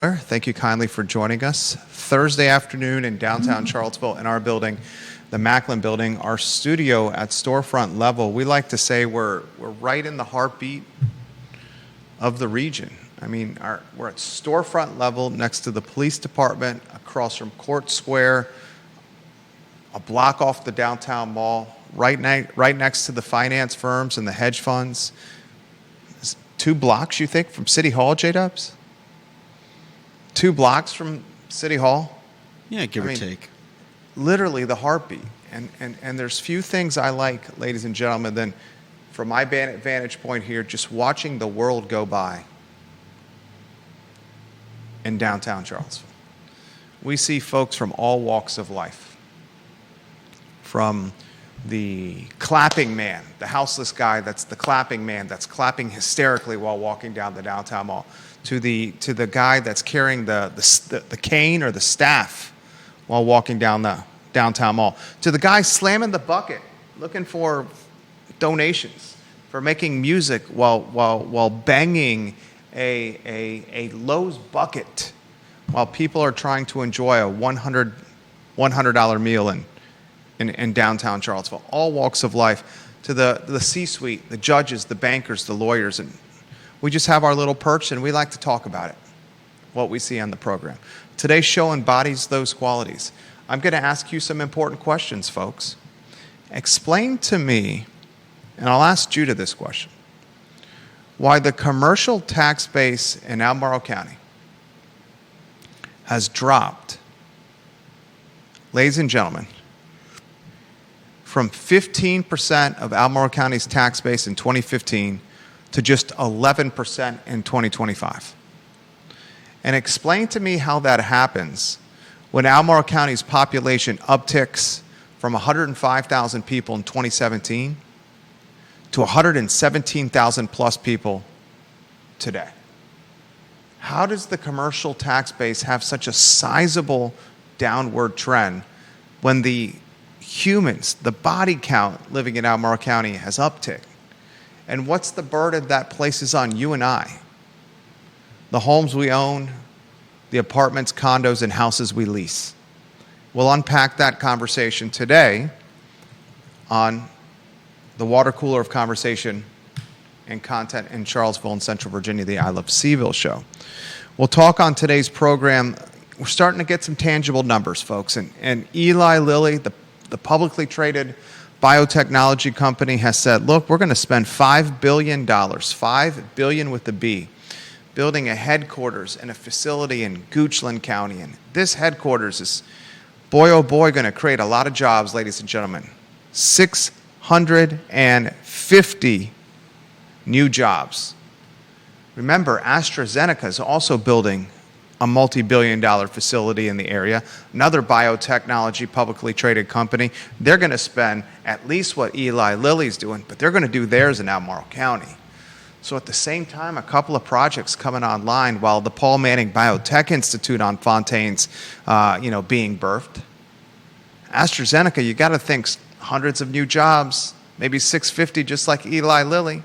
Thank you kindly for joining us. Thursday afternoon in downtown Charlottesville in our building, the Macklin building, our studio at storefront level. We like to say we're right in the heartbeat of the region. I mean, we're at storefront level next to the police department, across from Court Square, a block off the downtown mall, right next to the finance firms and the hedge funds. 2 blocks, you think, from City Hall, J-Dubs? 2 blocks from City Hall? Yeah, give or take. Literally the heartbeat. And there's few things I like, ladies and gentlemen, than from my vantage point here, just watching the world go by in downtown Charlottesville. We see folks from all walks of life. From the clapping man, the houseless guy that's the clapping man that's clapping hysterically while walking down the downtown mall, to the guy that's carrying the cane or the staff while walking down the downtown mall, to the guy slamming the bucket looking for donations, for making music while banging a Lowe's bucket while people are trying to enjoy a $100 meal in downtown Charlottesville. All walks of life, to the C-suite, the judges, the bankers, the lawyers, and we just have our little perch and we like to talk about it, what we see on the program. Today's show embodies those qualities. I'm going to ask you some important questions, folks. Explain to me, and I'll ask Judah this question, why the commercial tax base in Albemarle County has dropped, ladies and gentlemen, from 15% of Albemarle County's tax base in 2015 to just 11% in 2025. And explain to me how that happens when Albemarle County's population upticks from 105,000 people in 2017 to 117,000 plus people today. How does the commercial tax base have such a sizable downward trend when the humans, the body count living in Albemarle County has upticked? And what's the burden that places on you and I? The homes we own, the apartments, condos, and houses we lease. We'll unpack that conversation today on the water cooler of conversation and content in Charlottesville and Central Virginia, the I Love CVille Show. We'll talk on today's program. We're starting to get some tangible numbers, folks. And Eli Lilly, the publicly traded biotechnology company, has said, look, we're going to spend $5 billion, $5 billion with the B, building a headquarters and a facility in Goochland County. And this headquarters is, boy, oh boy, going to create a lot of jobs, ladies and gentlemen. 650 new jobs. Remember, AstraZeneca is also building a multi-billion-dollar facility in the area, another biotechnology publicly traded company. They're going to spend at least what Eli Lilly's doing, but they're going to do theirs in Albemarle County. So at the same time, a couple of projects coming online while the Paul Manning Biotech Institute on Fontaine's being birthed. AstraZeneca, you got to think hundreds of new jobs, maybe 650 just like Eli Lilly.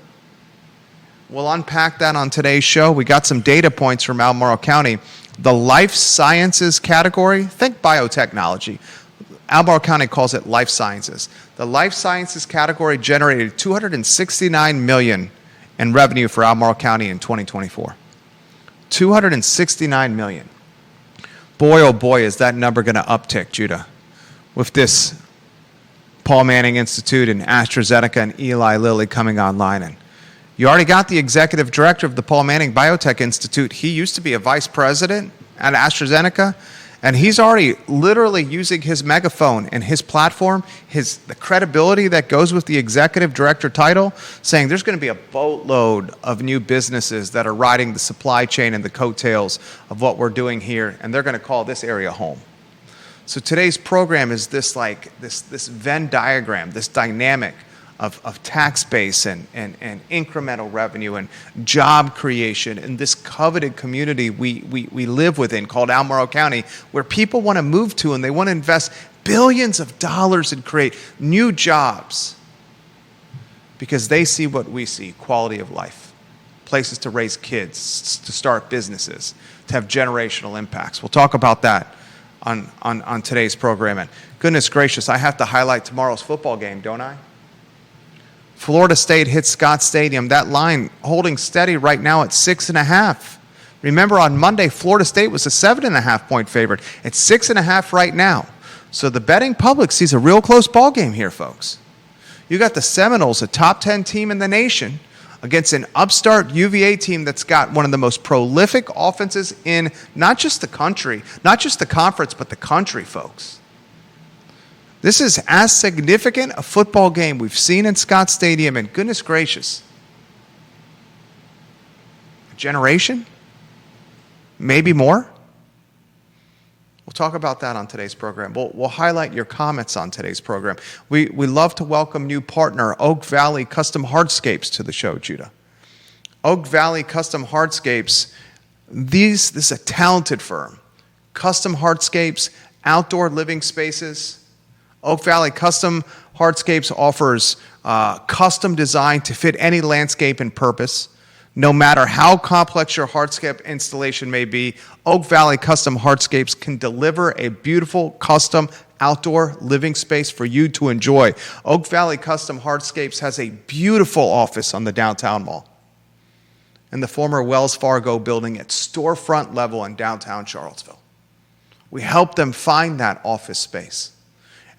We'll unpack that on today's show. We got some data points from Albemarle County. The life sciences category, think biotechnology. Albemarle County calls it life sciences. The life sciences category generated $269 million in revenue for Albemarle County in 2024. $269 million. Boy, oh boy, is that number going to uptick, Judah, with this Paul Manning Institute and AstraZeneca and Eli Lilly coming online. And you already got the executive director of the Paul Manning Biotech Institute. He used to be a vice president at AstraZeneca, and he's already literally using his megaphone and his platform, the credibility that goes with the executive director title, saying there's going to be a boatload of new businesses that are riding the supply chain and the coattails of what we're doing here, and they're going to call this area home. So today's program is this Venn diagram, this dynamic of tax base and incremental revenue and job creation in this coveted community we live within called Albemarle County, where people want to move to and they want to invest billions of dollars and create new jobs because they see what we see, quality of life, places to raise kids, to start businesses, to have generational impacts. We'll talk about that on today's program. And goodness gracious, I have to highlight tomorrow's football game, don't I? Florida State hits Scott Stadium. That line holding steady right now at 6.5. Remember, on Monday, Florida State was a 7.5-point favorite. It's 6.5 right now. So the betting public sees a real close ball game here, folks. You got the Seminoles, a top 10 team in the nation, against an upstart UVA team that's got one of the most prolific offenses in not just the country, not just the conference, but the country, folks. This is as significant a football game we've seen in Scott Stadium, and goodness gracious, a generation? Maybe more? We'll talk about that on today's program. We'll highlight your comments on today's program. We love to welcome new partner, Oak Valley Custom Hardscapes, to the show, Judah. Oak Valley Custom Hardscapes, this is a talented firm. Custom hardscapes, outdoor living spaces. Oak Valley Custom Hardscapes offers custom design to fit any landscape and purpose. No matter how complex your hardscape installation may be, Oak Valley Custom Hardscapes can deliver a beautiful custom outdoor living space for you to enjoy. Oak Valley Custom Hardscapes has a beautiful office on the downtown mall in the former Wells Fargo building at storefront level in downtown Charlottesville. We help them find that office space.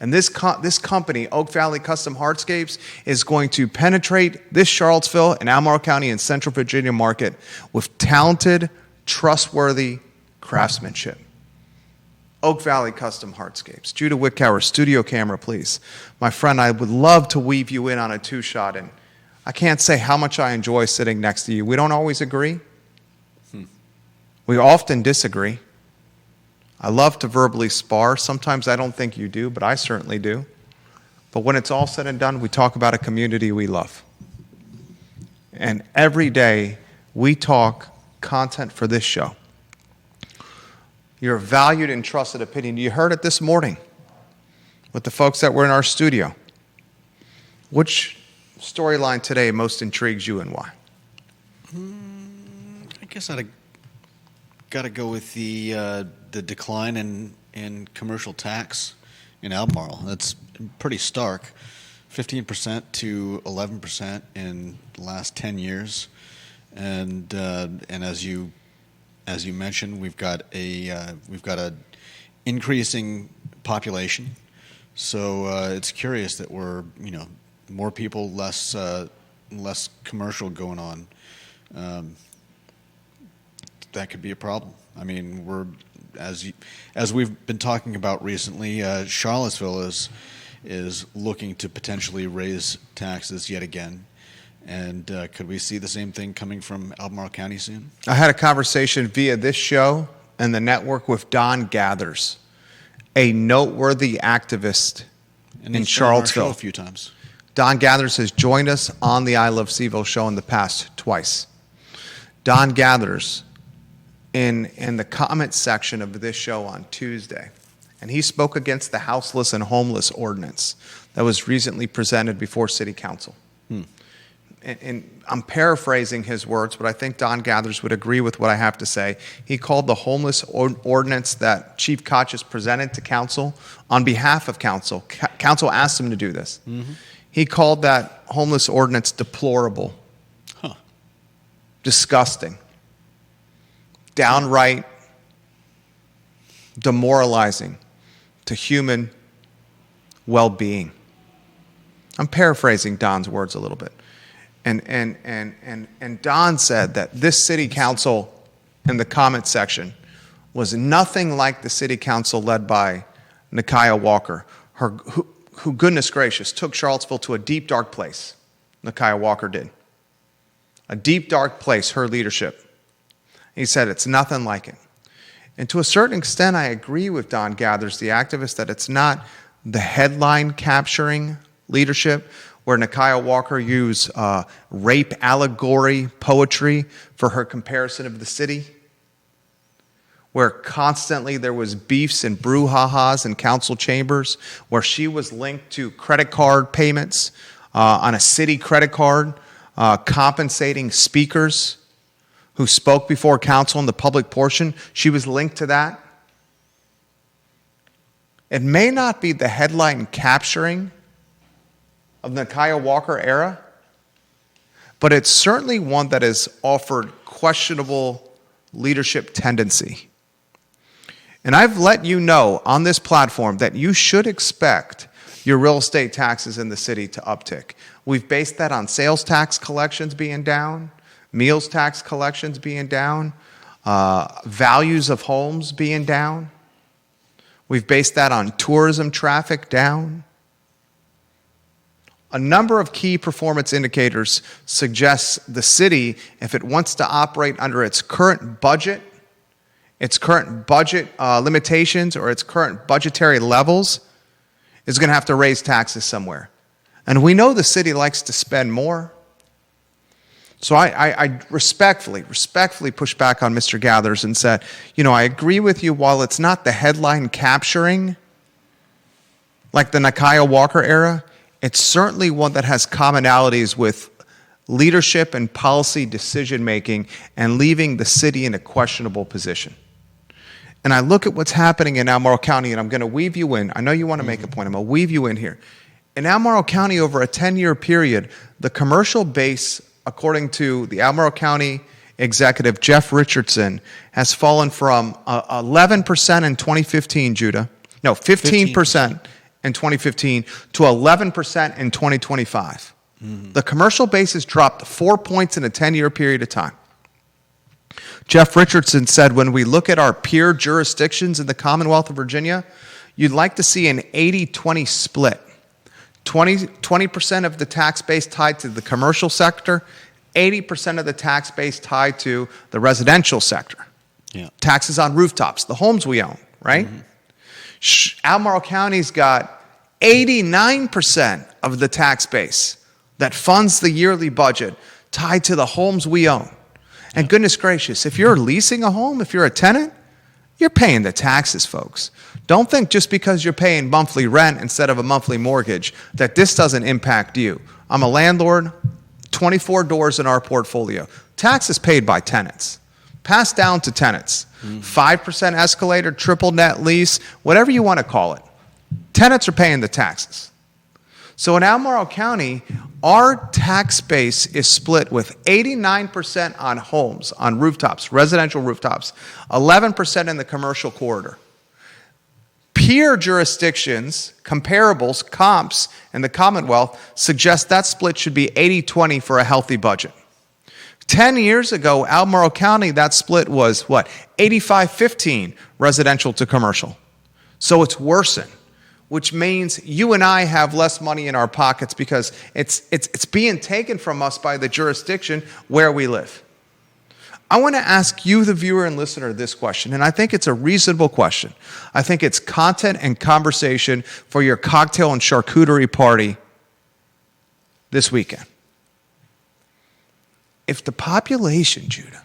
And this company, Oak Valley Custom Hardscapes, is going to penetrate this Charlottesville and Albemarle County and Central Virginia market with talented, trustworthy craftsmanship. Oak Valley Custom Hardscapes. Judah Wickower, studio camera, please. My friend, I would love to weave you in on a two-shot, and I can't say how much I enjoy sitting next to you. We don't always agree. We often disagree. I love to verbally spar. Sometimes I don't think you do, but I certainly do. But when it's all said and done, we talk about a community we love. And every day, we talk content for this show. Your valued and trusted opinion. You heard it this morning with the folks that were in our studio. Which storyline today most intrigues you and why? I guess I'd got to go with the decline in commercial tax in Albemarle. That's pretty stark, 15% to 11% in the last 10 years, and as you mentioned, we've got a increasing population, so it's curious that we're more people, less commercial going on. That could be a problem. I mean, we're as we've been talking about recently, Charlottesville is looking to potentially raise taxes yet again. And could we see the same thing coming from Albemarle County soon? I had a conversation via this show and the network with Don Gathers, a noteworthy activist in Charlottesville. Been on our show a few times. Don Gathers has joined us on the I Love CVille show in the past twice. Don Gathers, in the comment section of this show on Tuesday, and he spoke against the houseless and homeless ordinance that was recently presented before City Council. And I'm paraphrasing his words, but I think Don Gathers would agree with what I have to say. He called the homeless ordinance that Chief Kochis presented to Council on behalf of Council. Council asked him to do this. Mm-hmm. He called that homeless ordinance deplorable, disgusting, downright demoralizing to human well-being. I'm paraphrasing Don's words a little bit. And Don said that this city council in the comment section was nothing like the city council led by Nakia Walker, who goodness gracious, took Charlottesville to a deep, dark place. Nakia Walker did. A deep, dark place, her leadership. He said it's nothing like it. And to a certain extent, I agree with Don Gathers, the activist, that it's not the headline capturing leadership where Nakia Walker used rape allegory poetry for her comparison of the city, where constantly there was beefs and brouhahas in council chambers, where she was linked to credit card payments on a city credit card, compensating speakers who spoke before council in the public portion, she was linked to that. It may not be the headline capturing of the Kyle Walker era, but it's certainly one that has offered questionable leadership tendency. And I've let you know on this platform that you should expect your real estate taxes in the city to uptick. We've based that on sales tax collections being down, meals tax collections being down, values of homes being down. We've based that on tourism traffic down. A number of key performance indicators suggest the city, if it wants to operate under its current budget limitations, or its current budgetary levels, is going to have to raise taxes somewhere. And we know the city likes to spend more. So I respectfully push back on Mr. Gathers and said, I agree with you, while it's not the headline capturing like the Nakaya Walker era, it's certainly one that has commonalities with leadership and policy decision making and leaving the city in a questionable position. And I look at what's happening in Albemarle County, and I'm going to weave you in. I know you want to make a point. I'm going to weave you in here. In Albemarle County, over a 10-year period, the commercial base, according to the Albemarle County executive, Jeff Richardson, has fallen from 11% in 2015, Judah. No, 15% in 2015 to 11% in 2025. Mm-hmm. The commercial base has dropped 4 points in a 10-year period of time. Jeff Richardson said, when we look at our peer jurisdictions in the Commonwealth of Virginia, you'd like to see an 80-20 split. 20% of the tax base tied to the commercial sector, 80% of the tax base tied to the residential sector. Yeah. Taxes on rooftops, the homes we own, right? Mm-hmm. Albemarle County's got 89% of the tax base that funds the yearly budget tied to the homes we own. And goodness gracious, if you're leasing a home, if you're a tenant, you're paying the taxes, folks. Don't think just because you're paying monthly rent instead of a monthly mortgage that this doesn't impact you. I'm a landlord, 24 doors in our portfolio. Taxes paid by tenants, passed down to tenants. 5% escalator, triple net lease, whatever you want to call it. Tenants are paying the taxes. So in Albemarle County, our tax base is split with 89% on homes, on rooftops, residential rooftops, 11% in the commercial corridor. Peer jurisdictions, comparables, comps in the Commonwealth suggest that split should be 80-20 for a healthy budget. 10 years ago, Albemarle County, that split was what? 85-15 residential to commercial. So it's worsened, which means you and I have less money in our pockets because it's being taken from us by the jurisdiction where we live. I want to ask you, the viewer and listener, this question, and I think it's a reasonable question. I think it's content and conversation for your cocktail and charcuterie party this weekend. If the population, Judah,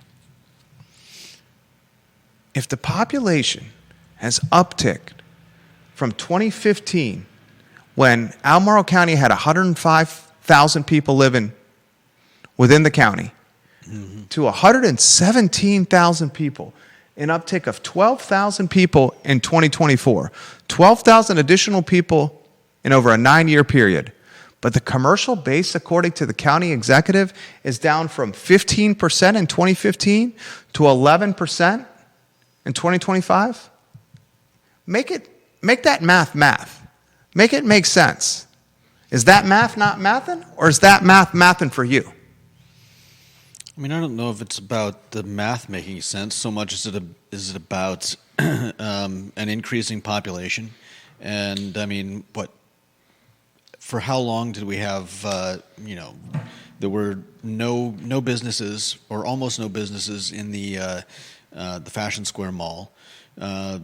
if the population has upticked from 2015, when Albemarle County had 105,000 people living within the county, to 117,000 people, an uptick of 12,000 people in 2024, 12,000 additional people in over a 9-year period. But the commercial base, according to the county executive, is down from 15% in 2015 to 11% in 2025. Make that math. Make it make sense. Is that math not mathing, or is that math mathing for you? I mean, I don't know if it's about the math making sense so much as it about an increasing population. And I mean, for how long did we have, there were no businesses, or almost no businesses, in the Fashion Square Mall.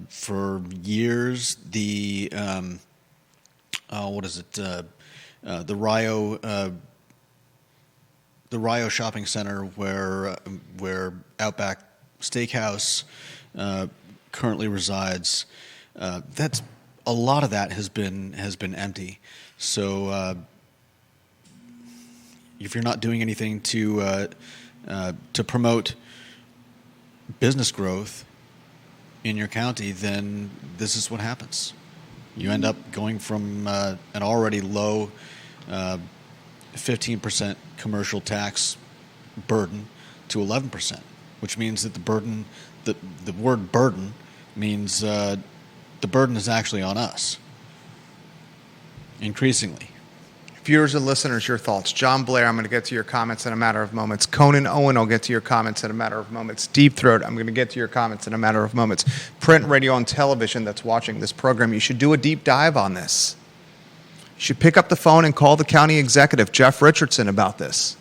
For years, the Rio Shopping Center, where Outback Steakhouse currently resides, that's a lot of that has been empty. So if you're not doing anything to promote business growth in your county, then this is what happens. You end up going from an already low 15% commercial tax burden to 11%, which means that the word burden means the burden is actually on us, increasingly. Viewers and listeners, your thoughts. John Blair, I'm going to get to your comments in a matter of moments. Conan Owen, I'll get to your comments in a matter of moments. Deep Throat, I'm going to get to your comments in a matter of moments. Print, radio, and television that's watching this program, you should do a deep dive on this. You should pick up the phone and call the county executive, Jeff Richardson, about this.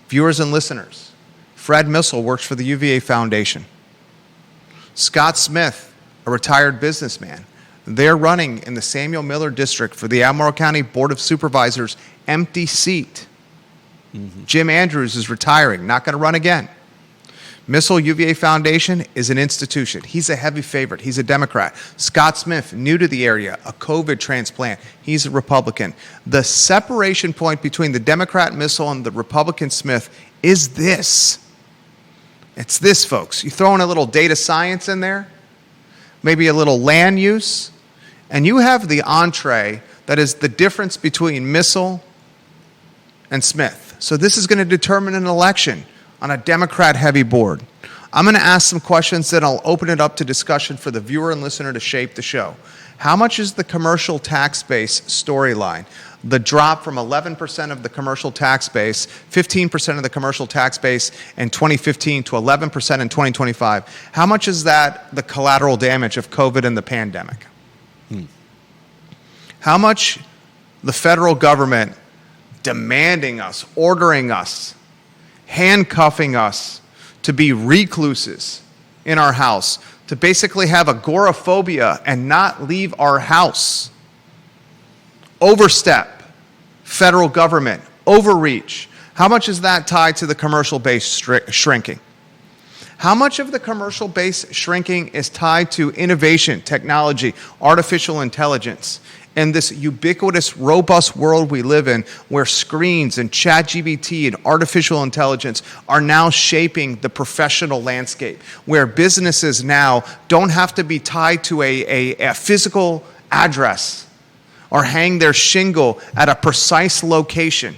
Viewers and listeners, Fred Missel works for the UVA Foundation. Scott Smith, a retired businessman, they're running in the Samuel Miller District for the Albemarle County Board of Supervisors empty seat. Mm-hmm. Jim Andrews is retiring, not going to run again. Missile UVA Foundation is an institution. He's a heavy favorite. He's a Democrat. Scott Smith, new to the area, a COVID transplant. He's a Republican. The separation point between the Democrat Missile and the Republican Smith is this. It's this, folks. You throw in a little data science in there, maybe a little land use, and you have the entree that is the difference between Missile and Smith. So this is going to determine an election on a Democrat-heavy board. I'm going to ask some questions, then I'll open it up to discussion for the viewer and listener to shape the show. How much is the commercial tax base storyline? The drop from 11% of the commercial tax base, 15% of the commercial tax base in 2015 to 11% in 2025. How much is that the collateral damage of COVID and the pandemic? How much the federal government demanding us, ordering us, handcuffing us to be recluses in our house, to basically have agoraphobia and not leave our house. Overstep, federal government, overreach. How much is that tied to the commercial base shrinking? How much of the commercial base shrinking is tied to innovation, technology, artificial intelligence, and this ubiquitous, robust world we live in where screens and ChatGPT and artificial intelligence are now shaping the professional landscape, where businesses now don't have to be tied to a physical address or hang their shingle at a precise location,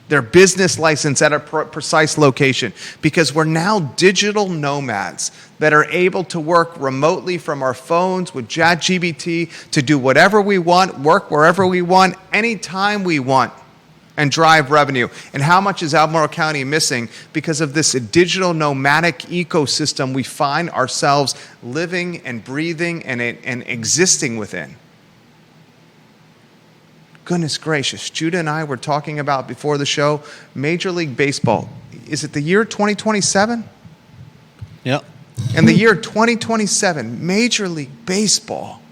their business license at a precise location, because we're now digital nomads that are able to work remotely from our phones with ChatGPT to do whatever we want, work wherever we want, anytime we want, and drive revenue. And how much is Albemarle County missing because of this digital nomadic ecosystem we find ourselves living and breathing and existing within? Goodness gracious, Judah and I were talking about before the show, Major League Baseball. Is it the year 2027? Yep. In the year 2027, Major League Baseball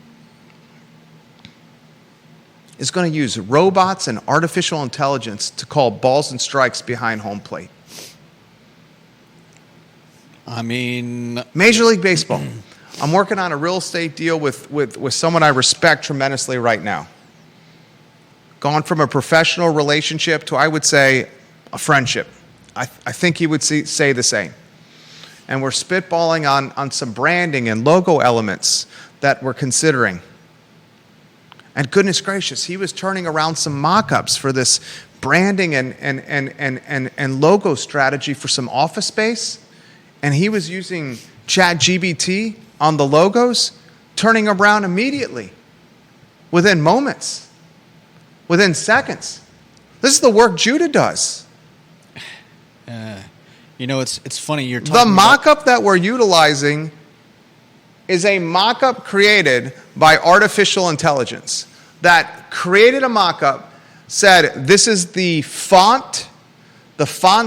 is going to use robots and artificial intelligence to call balls and strikes behind home plate. I mean, Major League Baseball. I'm working on a real estate deal with someone I respect tremendously right now. Gone from a professional relationship to, I would say, a friendship. I think he would say the same. And we're spitballing on some branding and logo elements that we're considering. And goodness gracious, he was turning around some mock-ups for this branding and logo strategy for some office space. And he was using ChatGPT on the logos, turning around immediately, within moments, within seconds. This is the work Judah does. You know, it's funny you're talking The about... mock-up that we're utilizing is a mock-up created by artificial intelligence that created a mock-up, said this is the font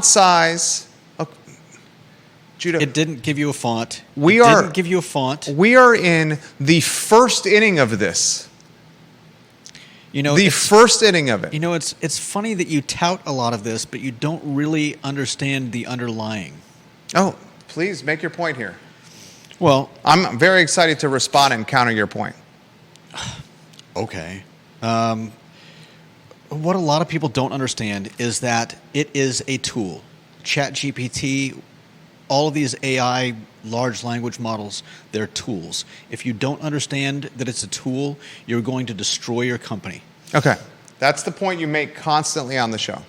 size. Oh, Judah, It didn't give you a font. We It are- didn't give you a font. we are in the first inning of this. You know, The it's- first inning of it. You know, it's funny that you tout a lot of this, but you don't really understand the underlying. Oh, please make your point here. Well, I'm very excited to respond and counter your point. okay. What a lot of people don't understand is that it is a tool. ChatGPT, all of these AI large language models, they're tools. If you don't understand that it's a tool, you're going to destroy your company. Okay. That's the point you make constantly on the show.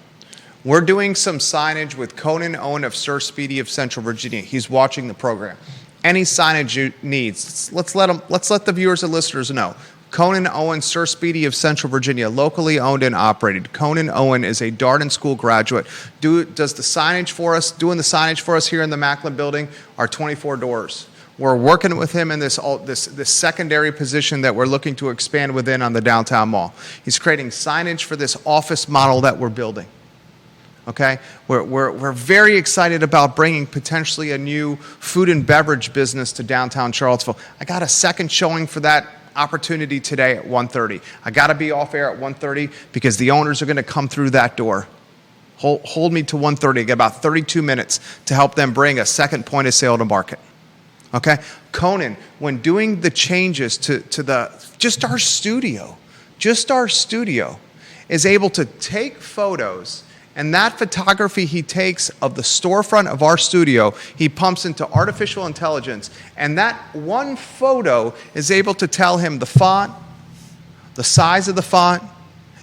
We're doing some signage with Conan Owen of Sir Speedy of Central Virginia. He's watching the program. Any signage you need, let's let the viewers and listeners know. Conan Owen, Sir Speedy of Central Virginia, locally owned and operated. Conan Owen is a Darden School graduate. Does the signage for us, doing the signage for us here in the Macklin building, our 24 doors. We're working with him in this secondary position that we're looking to expand within on the downtown mall. He's creating signage for this office model that we're building. Okay, we're very excited about bringing potentially a new food and beverage business to downtown Charlottesville. I got a second showing for that opportunity today at 1:30. I got to be off air at 1:30 because the owners are going to come through that door. Hold me to 1:30. I got about 32 minutes to help them bring a second point of sale to market. Okay, Conan, when doing the changes to just our studio, is able to take photos. And that photography he takes of the storefront of our studio, he pumps into artificial intelligence. And that one photo is able to tell him the font, the size of the font,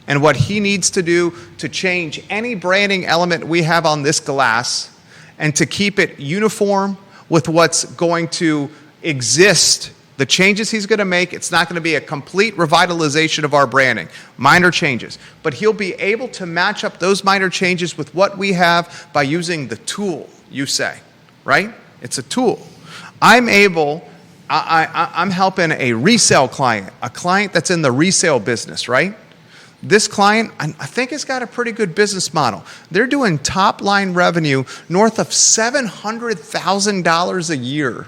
and what he needs to do to change any branding element we have on this glass and to keep it uniform with what's going to exist. The changes he's going to make, it's not going to be a complete revitalization of our branding. Minor changes. But he'll be able to match up those minor changes with what we have by using the tool, you say, right? It's a tool. I'm helping a resale client, a client that's in the resale business, right? This client, I think, has got a pretty good business model. They're doing top-line revenue north of $700,000 a year.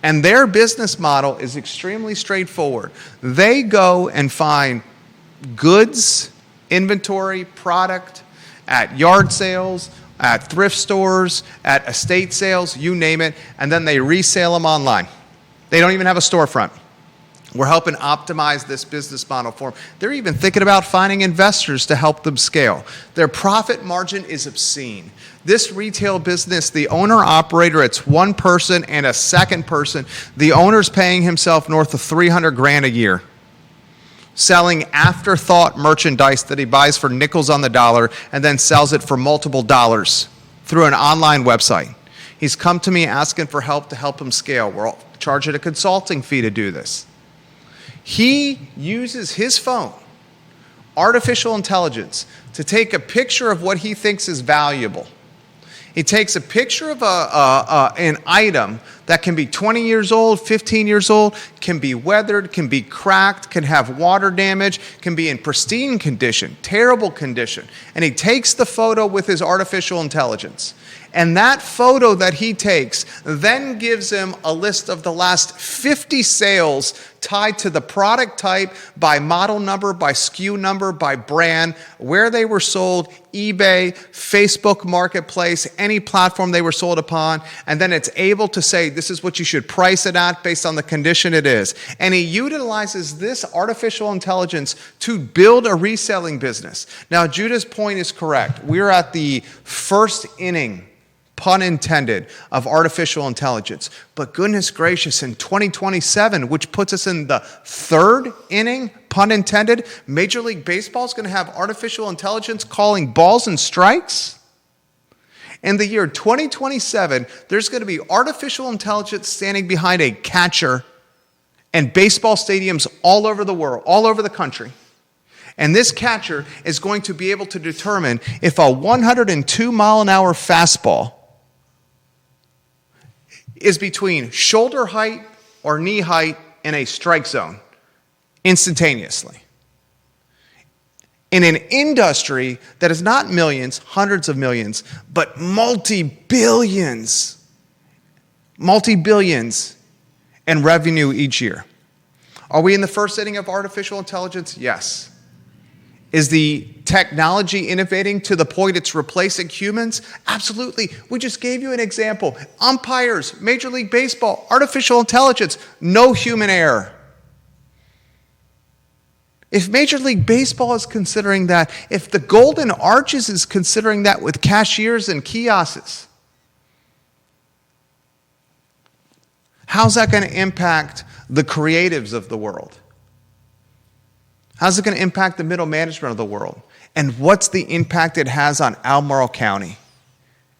And their business model is extremely straightforward. They go and find goods, inventory, product at yard sales, at thrift stores, at estate sales, you name it, and then they resell them online. They don't even have a storefront. We're helping optimize this business model for them. They're even thinking about finding investors to help them scale. Their profit margin is obscene. This retail business, the owner-operator, it's one person and a second person. The owner's paying himself north of $300,000 a year, selling afterthought merchandise that he buys for nickels on the dollar and then sells it for multiple dollars through an online website. He's come to me asking for help to help him scale. We're charging a consulting fee to do this. He uses his phone, artificial intelligence, to take a picture of what he thinks is valuable. He takes a picture of an item that can be 20 years old, 15 years old, can be weathered, can be cracked, can have water damage, can be in pristine condition, terrible condition. And he takes the photo with his artificial intelligence. And that photo that he takes then gives him a list of the last 50 sales tied to the product type, by model number, by SKU number, by brand, where they were sold, eBay, Facebook Marketplace, any platform they were sold upon, and then it's able to say this is what you should price it at based on the condition it is. And he utilizes this artificial intelligence to build a reselling business. Now, Judah's point is correct. We're at the first inning, pun intended, of artificial intelligence. But goodness gracious, in 2027, which puts us in the third inning, pun intended, Major League Baseball is going to have artificial intelligence calling balls and strikes. In the year 2027, there's going to be artificial intelligence standing behind a catcher and baseball stadiums all over the world, all over the country. And this catcher is going to be able to determine if a 102-mile-an-hour fastball is between shoulder height or knee height in a strike zone instantaneously. In an industry that is not millions, hundreds of millions, but multi-billions in revenue each year. Are we in the first inning of artificial intelligence? Yes. Is the technology innovating to the point it's replacing humans? Absolutely. We just gave you an example. Umpires, Major League Baseball, artificial intelligence, no human error. If Major League Baseball is considering that, if the Golden Arches is considering that with cashiers and kiosks, How's that going to impact the creatives of the world? How's it going to impact the middle management of the world? And what's the impact it has on Albemarle County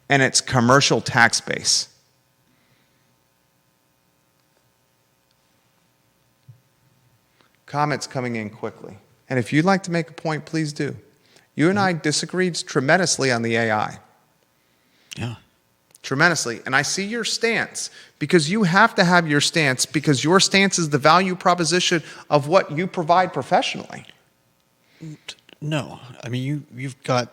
and its commercial tax base? Comments coming in quickly. And if you'd like to make a point, please do. You and I disagreed tremendously on the AI. Yeah. Tremendously. And I see your stance, because you have to have your stance, because your stance is the value proposition of what you provide professionally. No. I mean, so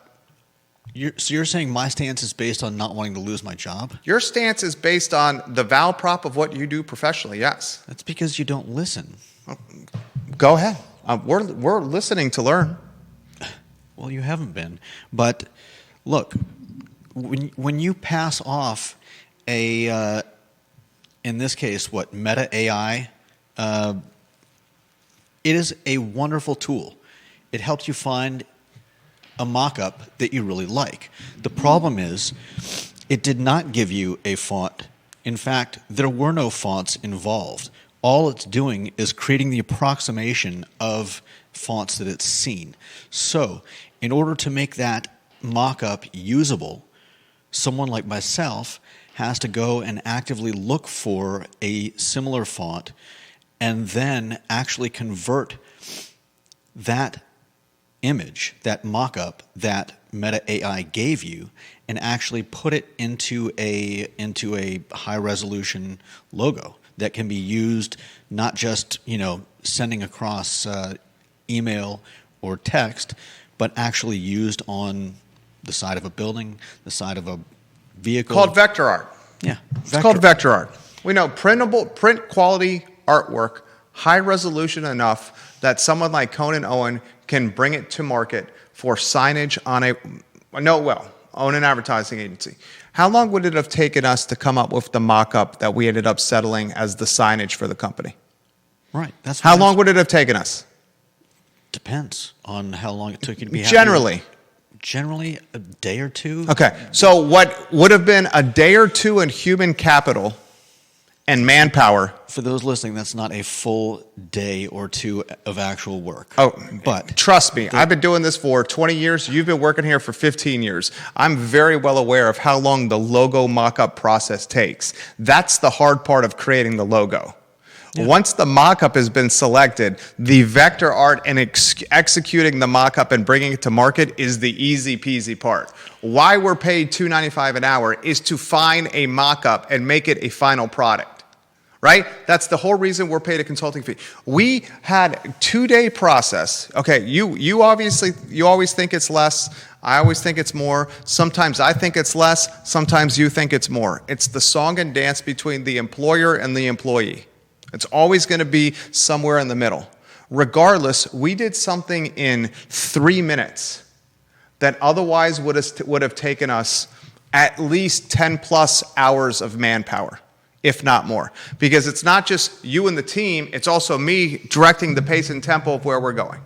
you're saying my stance is based on not wanting to lose my job? Your stance is based on the val prop of what you do professionally, yes. That's because you don't listen. Go ahead. We're listening to learn. Well, you haven't been. But look, when you pass off in this case, Meta AI, it is a wonderful tool. It helps you find a mock-up that you really like. The problem is, it did not give you a font. In fact, there were no fonts involved. All it's doing is creating the approximation of fonts that it's seen. So, in order to make that mock-up usable, someone like myself has to go and actively look for a similar font and then actually convert that image, that mock-up that Meta AI gave you, and actually put it into a high-resolution logo that can be used not just, sending across email or text, but actually used on the side of a building, the side of a vehicle. Called vector art. Yeah. It's called vector art. We know print quality artwork, high resolution enough that someone like Conan Owen can bring it to market for signage on own an advertising agency. How long would it have taken us to come up with the mock-up that we ended up settling as the signage for the company? Right. How long would it have taken us? Depends on how long it took you to be happy. Generally a day or two. Okay. So what would have been a day or two in human capital and manpower? For those listening, that's not a full day or two of actual work. Oh, but trust me, I've been doing this for 20 years. You've been working here for 15 years. I'm very well aware of how long the logo mock-up process takes. That's the hard part of creating the logo. Yeah. Once the mock-up has been selected, the vector art and executing the mock-up and bringing it to market is the easy peasy part. Why we're paid $2.95 an hour is to find a mock-up and make it a final product. Right? That's the whole reason we're paid a consulting fee. We had a 2-day process. Okay, you always think it's less. I always think it's more. Sometimes I think it's less. Sometimes you think it's more. It's the song and dance between the employer and the employee. It's always going to be somewhere in the middle. Regardless, we did something in 3 minutes that otherwise would have taken us at least 10 plus hours of manpower, if not more. Because it's not just you and the team, it's also me directing the pace and tempo of where we're going.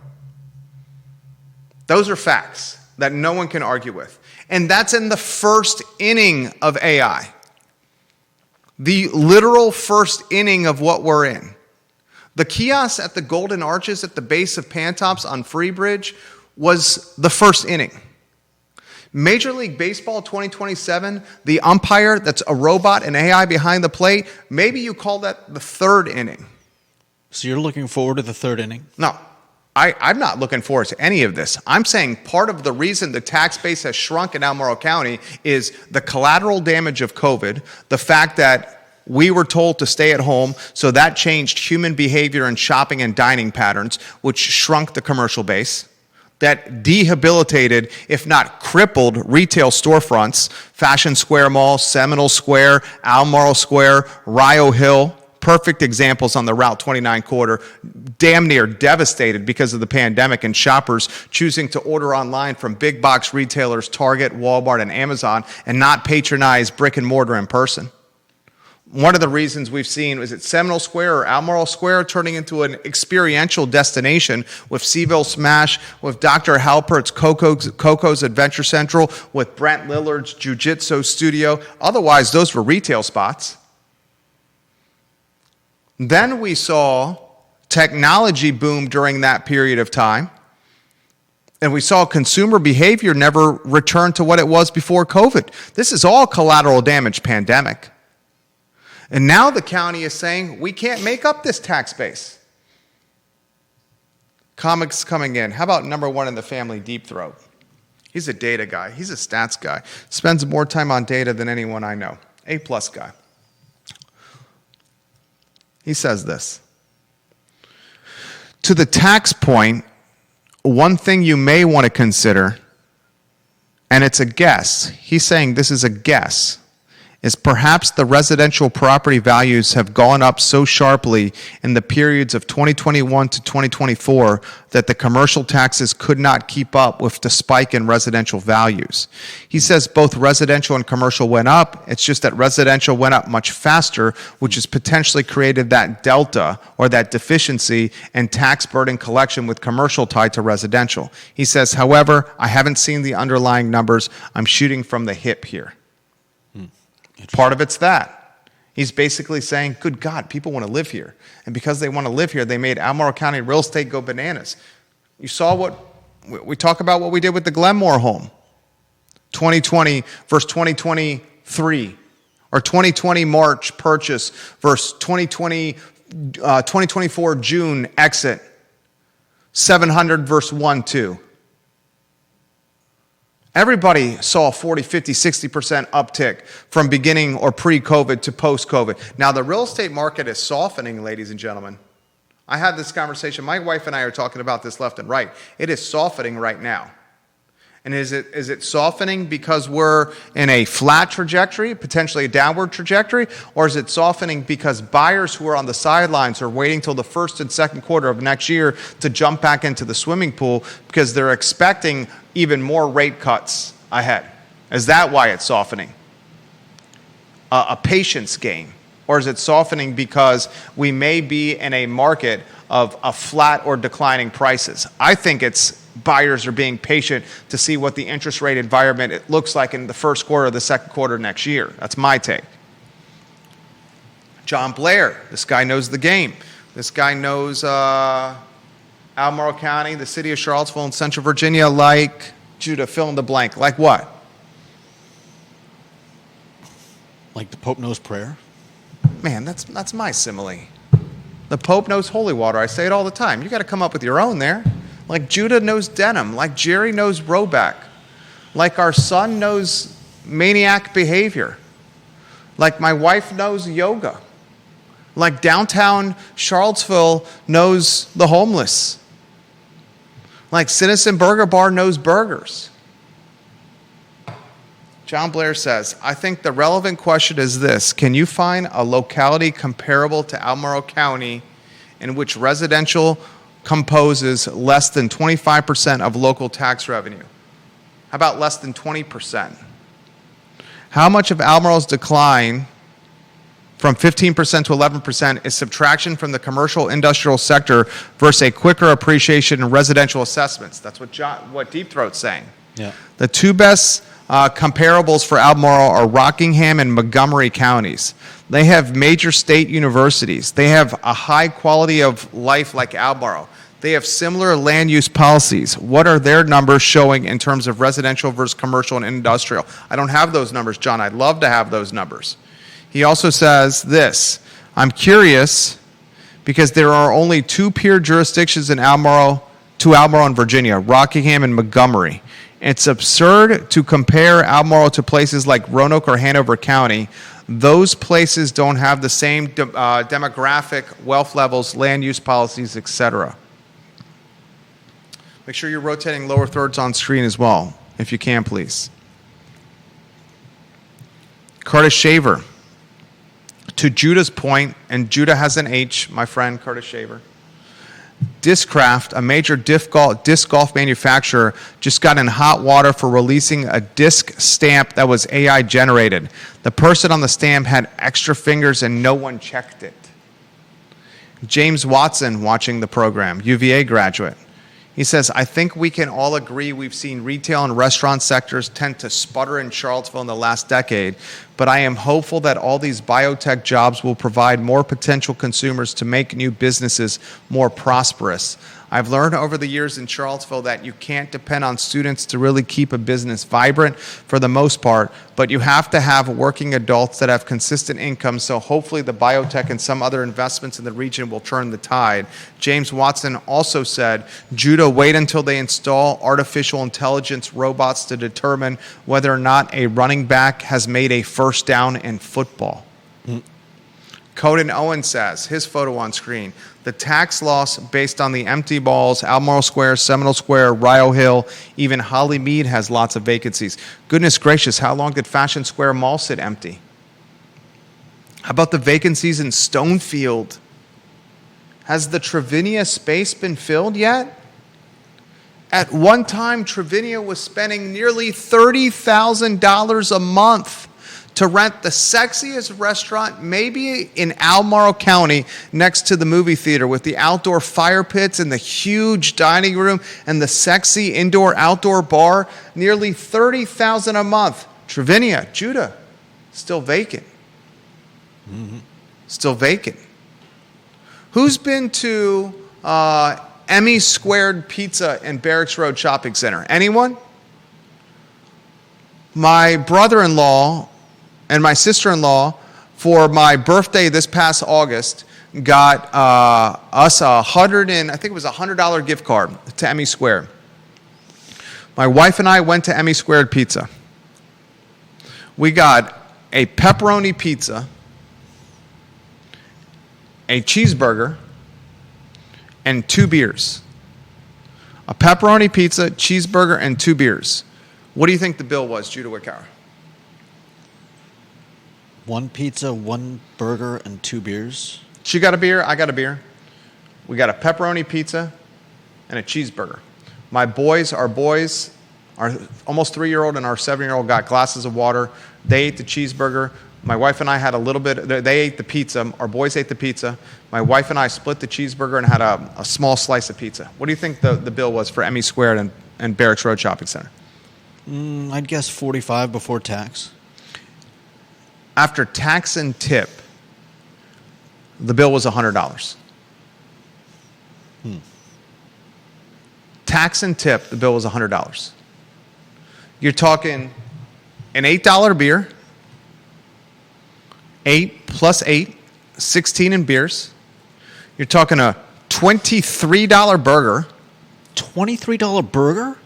Those are facts that no one can argue with. And that's in the first inning of AI. The literal first inning of what we're in. The kiosk at the Golden Arches at the base of Pantops on Freebridge was the first inning. Major League Baseball 2027, the umpire that's a robot and AI behind the plate, maybe you call that the third inning. So you're looking forward to the third inning? No, I'm not looking forward to any of this. I'm saying part of the reason the tax base has shrunk in Albemarle County is the collateral damage of COVID, the fact that we were told to stay at home, so that changed human behavior and shopping and dining patterns, which shrunk the commercial base. That debilitated, if not crippled, retail storefronts, Fashion Square Mall, Seminole Square, Albemarle Square, Rio Hill, perfect examples on the Route 29 corridor, damn near devastated because of the pandemic and shoppers choosing to order online from big box retailers, Target, Walmart, and Amazon, and not patronize brick and mortar in person. One of the reasons we've seen is it Seminole Square or Albemarle Square turning into an experiential destination with CVille Smash, with Dr. Halpert's Coco's Adventure Central, with Brent Lillard's Jiu-Jitsu studio. Otherwise, those were retail spots. Then we saw technology boom during that period of time. And we saw consumer behavior never return to what it was before COVID. This is all collateral damage pandemic. And now the county is saying, we can't make up this tax base. Comics coming in. How about number one in the family, Deep Throat? He's a data guy. He's a stats guy. Spends more time on data than anyone I know. A-plus guy. He says this. To the tax point, one thing you may want to consider, and it's a guess, he's saying this is a guess, is perhaps the residential property values have gone up so sharply in the periods of 2021 to 2024 that the commercial taxes could not keep up with the spike in residential values. He says both residential and commercial went up. It's just that residential went up much faster, which has potentially created that delta or that deficiency in tax burden collection with commercial tied to residential. He says, however, I haven't seen the underlying numbers. I'm shooting from the hip here. Part of it's that. He's basically saying, good God, people want to live here. And because they want to live here, they made Albemarle County real estate go bananas. You saw what, we talk about what we did with the Glenmore home. 2020 versus 2023. Or 2020 March purchase versus 2024 June exit. 700 versus 1-2. Everybody saw 40, 50, 60% uptick from beginning or pre-COVID to post-COVID. Now, the real estate market is softening, ladies and gentlemen. I had this conversation. My wife and I are talking about this left and right. It is softening right now. And is it softening because we're in a flat trajectory, potentially a downward trajectory, or is it softening because buyers who are on the sidelines are waiting till the first and second quarter of next year to jump back into the swimming pool because they're expecting even more rate cuts ahead? Is that why it's softening? A patience game? Or is it softening because we may be in a market of a flat or declining prices? I think it's buyers are being patient to see what the interest rate environment it looks like in the first quarter or the second quarter next year. That's my take. John Blair, this guy knows the game. This guy knows Albemarle County, the city of Charlottesville and Central Virginia, like, Judah, fill in the blank. Like what? Like the Pope knows prayer? Man, that's my simile. The Pope knows holy water. I say it all the time. You got to come up with your own there. Like Judah knows denim. Like Jerry knows rowback. Like our son knows maniac behavior. Like my wife knows yoga. Like downtown Charlottesville knows the homeless. Like Citizen Burger Bar knows burgers. John Blair says, I think the relevant question is this. Can you find a locality comparable to Albemarle County in which residential composes less than 25% of local tax revenue? How about less than 20%? How much of Albemarle's decline from 15% to 11% is subtraction from the commercial industrial sector versus a quicker appreciation in residential assessments? That's what Deep Throat's saying. Yeah. The two best comparables for Albemarle are Rockingham and Montgomery counties. They have major state universities. They have a high quality of life like Albemarle. They have similar land use policies. What are their numbers showing in terms of residential versus commercial and industrial? I don't have those numbers, John. I'd love to have those numbers. He also says this, I'm curious because there are only two peer jurisdictions in Albemarle and Virginia, Rockingham and Montgomery. It's absurd to compare Albemarle to places like Roanoke or Hanover County. Those places don't have the same demographic, wealth levels, land use policies, etc. Make sure you're rotating lower thirds on screen as well, if you can, please. Curtis Shaver. To Judah's point, and Judah has an H, my friend Curtis Shaver. Discraft, a major disc golf manufacturer, just got in hot water for releasing a disc stamp that was AI generated. The person on the stamp had extra fingers and no one checked it. James Watson, watching the program, UVA graduate. He says, I think we can all agree we've seen retail and restaurant sectors tend to sputter in Charlottesville in the last decade, but I am hopeful that all these biotech jobs will provide more potential consumers to make new businesses more prosperous. I've learned over the years in Charlottesville that you can't depend on students to really keep a business vibrant for the most part, but you have to have working adults that have consistent income, so hopefully the biotech and some other investments in the region will turn the tide. James Watson also said, Judah, wait until they install artificial intelligence robots to determine whether or not a running back has made a first down in football. Coden Owen says, his photo on screen, the tax loss based on the empty balls, Albemarle Square, Seminole Square, Rio Hill, even Holly Mead has lots of vacancies. Goodness gracious, how long did Fashion Square Mall sit empty? How about the vacancies in Stonefield? Has the Trevinia space been filled yet? At one time, Trevinia was spending nearly $30,000 a month to rent the sexiest restaurant maybe in Albemarle County next to the movie theater with the outdoor fire pits and the huge dining room and the sexy indoor-outdoor bar. Nearly $30,000 a month. Trevinia, Judah, still vacant. Still vacant. Who's been to Emmy Squared Pizza in Barracks Road Shopping Center? Anyone? My brother-in-law and my sister-in-law, for my birthday this past August, got us I think it was $100 gift card to Emmy Square. My wife and I went to Emmy Squared Pizza. We got a pepperoni pizza, a cheeseburger, and 2 beers. A pepperoni pizza, cheeseburger, and 2 beers. What do you think the bill was, Judah Wickower? 1 pizza, 1 burger, and 2 beers. She got a beer, I got a beer. We got a pepperoni pizza and a cheeseburger. Our boys, our almost 3-year-old and our 7-year-old got glasses of water. They ate the cheeseburger. My wife and I had a little bit, they ate the pizza. Our boys ate the pizza. My wife and I split the cheeseburger and had a small slice of pizza. What do you think the bill was for Emmy Squared and Barracks Road Shopping Center? I'd guess $45 before tax. After tax and tip, the bill was $100. Tax and tip, the bill was $100. You're talking an $8 beer, 8 plus 8, 16 in beers. You're talking a $23 burger. $23 burger?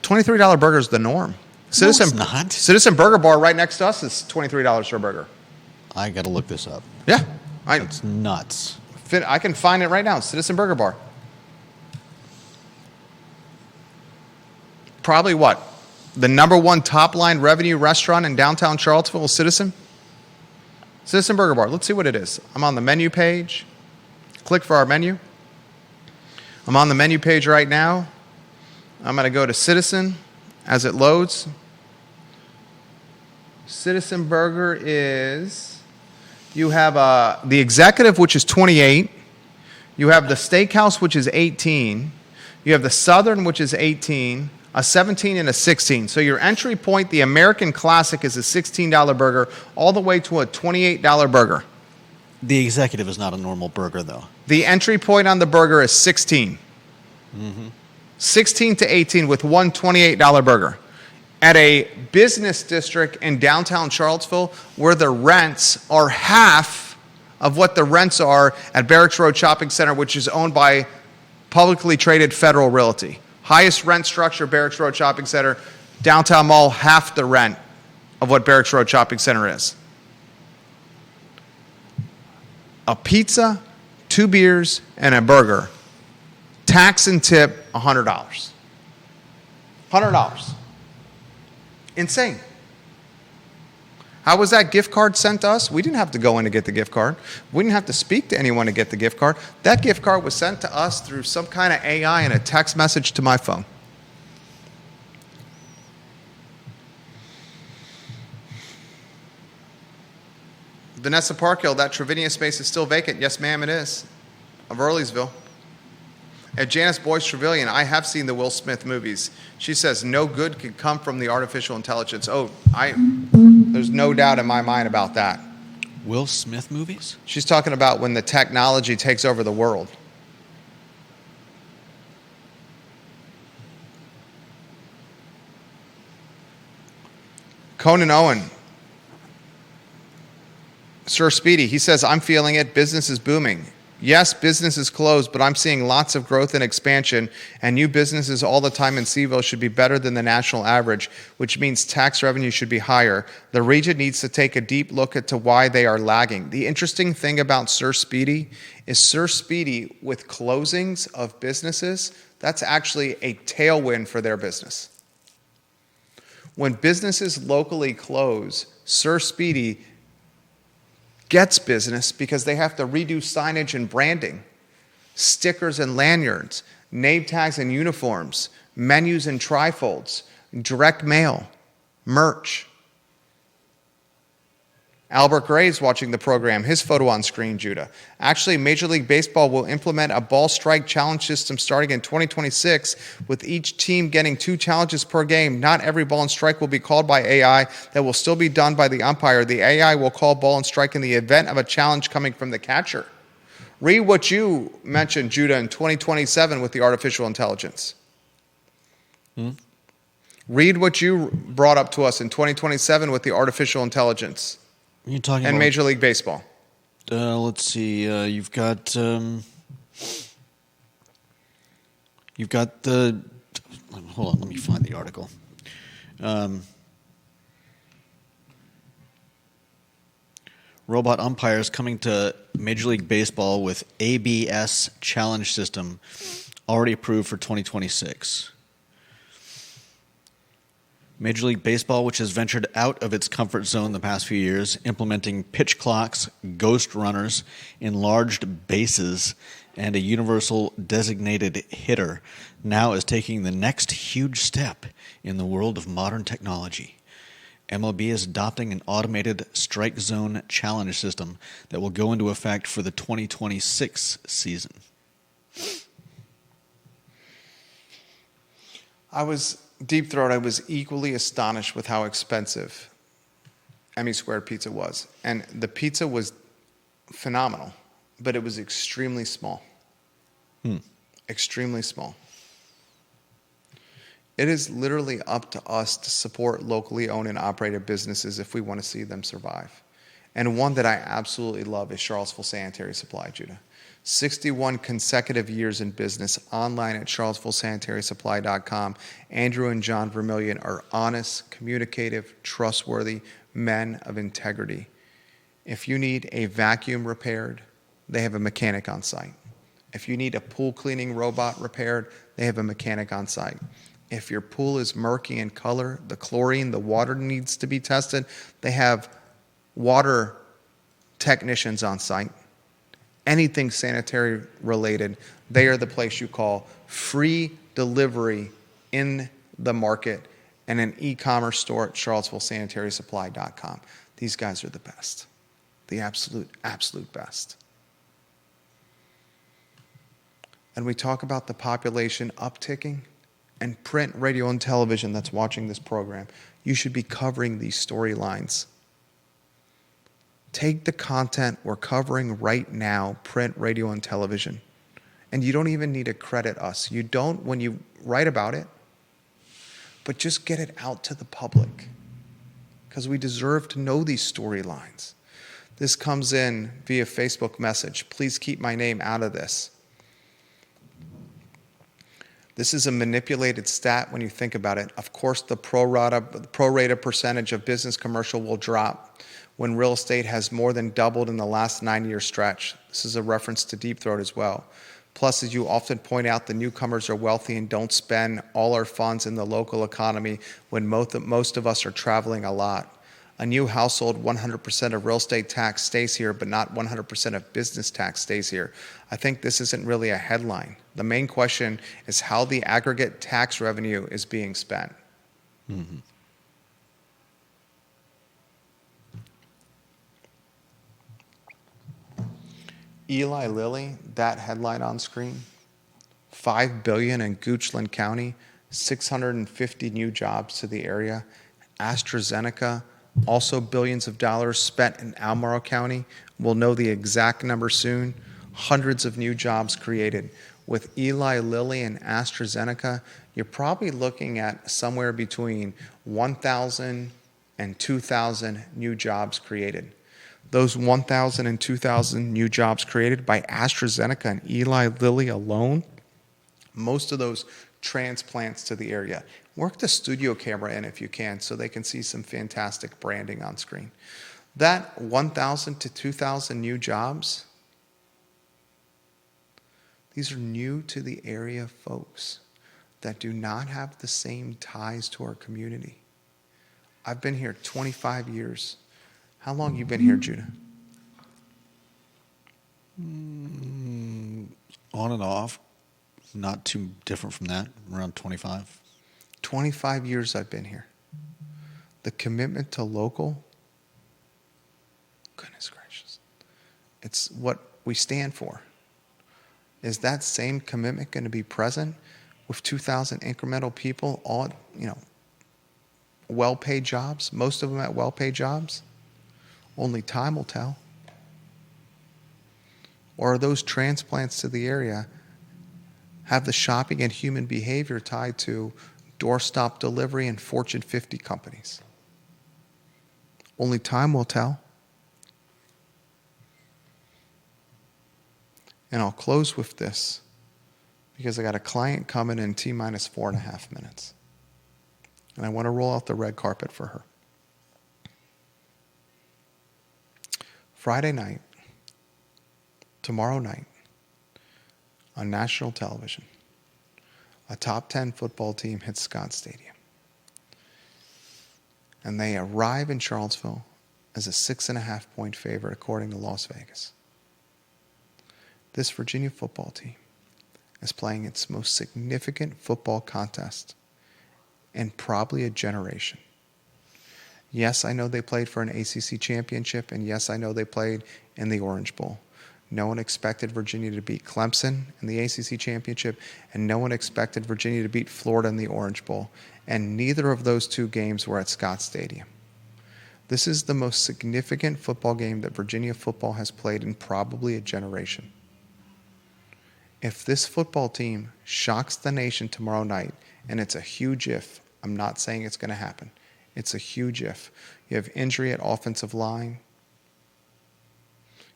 $23 burger is the norm. No, it's not. Citizen Burger Bar right next to us is $23 for a burger. I got to look this up. Yeah. It's nuts. I can find it right now. Citizen Burger Bar. Probably what? The number 1 top line revenue restaurant in downtown Charlottesville is Citizen? Citizen Burger Bar. Let's see what it is. I'm on the menu page. Click for our menu. I'm on the menu page right now. I'm going to go to Citizen as it loads. Citizen Burger is, you have the Executive, which is 28. You have the Steakhouse, which is 18. You have the Southern, which is 18. A 17 and a 16. So your entry point, the American Classic, is a $16 burger, all the way to a $28 burger. The Executive is not a normal burger, though. The entry point on the burger is 16. 16 to 18 with one $28 burger. At a business district in downtown Charlottesville where the rents are half of what the rents are at Barracks Road Shopping Center, which is owned by publicly traded Federal Realty. Highest rent structure, Barracks Road Shopping Center. Downtown Mall, half the rent of what Barracks Road Shopping Center is. A pizza, 2 beers, and a burger. Tax and tip, $100. $100. Insane. How was that gift card sent to us? We didn't have to go in to get the gift card. We didn't have to speak to anyone to get the gift card. That gift card was sent to us through some kind of AI and a text message to my phone. Vanessa Parkhill, that Trevinia space is still vacant. Yes, ma'am, it is. Of Earlysville. Janice Boyce Trevelyan, I have seen the Will Smith movies. She says no good could come from the artificial intelligence. There's no doubt in my mind about that. Will Smith movies? She's talking about when the technology takes over the world. Conan Owen, Sir Speedy, he says, I'm feeling it. Business is booming. Yes, business is closed, but I'm seeing lots of growth and expansion, and new businesses all the time in CVille should be better than the national average, which means tax revenue should be higher. The region needs to take a deep look at to why they are lagging. The interesting thing about Sir Speedy is Sir Speedy, with closings of businesses, that's actually a tailwind for their business. When businesses locally close, Sir Speedy gets business because they have to redo signage and branding, stickers and lanyards, name tags and uniforms, menus and trifolds, direct mail, merch. Albert Gray's watching the program, his photo on screen, Judah. Actually, Major League Baseball will implement a ball strike challenge system starting in 2026, with each team getting 2 challenges per game. Not every ball and strike will be called by AI. That will still be done by the umpire. The AI will call ball and strike in the event of a challenge coming from the catcher. Read what you mentioned, Judah, in 2027 with the artificial intelligence. Read what you brought up to us in 2027 with the artificial intelligence. You're talking and about Major League Baseball. Let's see. You've got the. Hold on. Let me find the article. Robot umpires coming to Major League Baseball with ABS challenge system already approved for 2026. Major League Baseball, which has ventured out of its comfort zone the past few years, implementing pitch clocks, ghost runners, enlarged bases, and a universal designated hitter, now is taking the next huge step in the world of modern technology. MLB is adopting an automated strike zone challenge system that will go into effect for the 2026 season. Deep Throat, I was equally astonished with how expensive Emmy Squared pizza was. And the pizza was phenomenal, but it was extremely small. Extremely small. It is literally up to us to support locally owned and operated businesses if we want to see them survive. And one that I absolutely love is Charlottesville Sanitary Supply, Judah. 61 consecutive years in business, online at charlottesvillesanitarysupply.com. Andrew and John Vermillion are honest, communicative, trustworthy men of integrity. If you need a vacuum repaired, they have a mechanic on site. If you need a pool cleaning robot repaired, they have a mechanic on site. If your pool is murky in color, the chlorine, the water needs to be tested, they have water technicians on site. Anything sanitary related, they are the place you call. Free delivery in the market and an e-commerce store at charlottesvillesanitarysupply.com. These guys are the best. The absolute, absolute best. And we talk about the population upticking, and print, radio, and television that's watching this program. You should be covering these storylines. Take the content we're covering right now, print, radio, and television, and you don't even need to credit us. You don't when you write about it, but just get it out to the public because we deserve to know these storylines. This comes in via Facebook message. Please keep my name out of this. This is a manipulated stat when you think about it. Of course, the pro-rata percentage of business commercial will drop when real estate has more than doubled in the last 9-year stretch. This is a reference to Deep Throat as well. Plus, as you often point out, the newcomers are wealthy and don't spend all our funds in the local economy when most of us are traveling a lot. A new household, 100% of real estate tax stays here, but not 100% of business tax stays here. I think this isn't really a headline. The main question is how the aggregate tax revenue is being spent. Mm-hmm. Eli Lilly, that headline on screen, $5 billion in Goochland County, 650 new jobs to the area. AstraZeneca, also billions of dollars spent in Albemarle County. We'll know the exact number soon. Hundreds of new jobs created. With Eli Lilly and AstraZeneca, you're probably looking at somewhere between 1,000 and 2,000 new jobs created. Those 1,000 and 2,000 new jobs created by AstraZeneca and Eli Lilly alone, most of those transplants to the area. Work the studio camera in if you can so they can see some fantastic branding on screen. That 1,000 to 2,000 new jobs, these are new to the area folks that do not have the same ties to our community. I've been here 25 years. How long have you been here, Judah? On and off. Not too different from that, around 25. 25 years I've been here. The commitment to local, goodness gracious, it's what we stand for. Is that same commitment going to be present with 2,000 incremental people, all, well-paid jobs, most of them at well-paid jobs? Only time will tell. Or are those transplants to the area have the shopping and human behavior tied to doorstop delivery and Fortune 50 companies? Only time will tell. And I'll close with this because I got a client coming in T-minus 4.5 minutes. And I want to roll out the red carpet for her. Friday night, tomorrow night, on national television, a top 10 football team hits Scott Stadium. And they arrive in Charlottesville as a 6.5-point favorite according to Las Vegas. This Virginia football team is playing its most significant football contest in probably a generation. Yes, I know they played for an ACC championship, and yes, I know they played in the Orange Bowl. No one expected Virginia to beat Clemson in the ACC championship, and no one expected Virginia to beat Florida in the Orange Bowl, and neither of those two games were at Scott Stadium. This is the most significant football game that Virginia football has played in probably a generation. If this football team shocks the nation tomorrow night, and it's a huge if, I'm not saying it's going to happen, it's a huge if. You have injury at offensive line.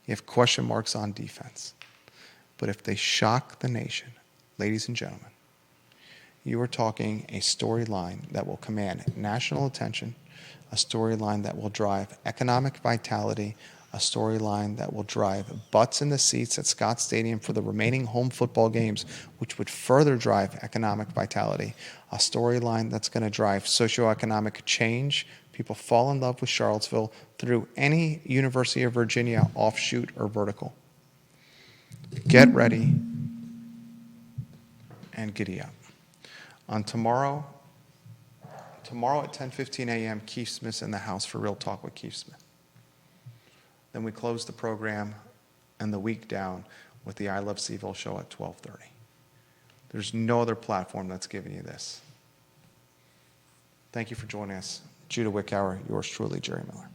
You have question marks on defense. But if they shock the nation, ladies and gentlemen, you are talking a storyline that will command national attention, a storyline that will drive economic vitality, a storyline that will drive butts in the seats at Scott Stadium for the remaining home football games, which would further drive economic vitality, a storyline that's going to drive socioeconomic change. People fall in love with Charlottesville through any University of Virginia offshoot or vertical. Get ready and giddy up. On tomorrow at 10:15 a.m., Keith Smith's in the house for Real Talk with Keith Smith. Then we close the program and the week down with the I Love CVille Show at 12:30. There's no other platform that's giving you this. Thank you for joining us. Judah Wickower, yours truly, Jerry Miller.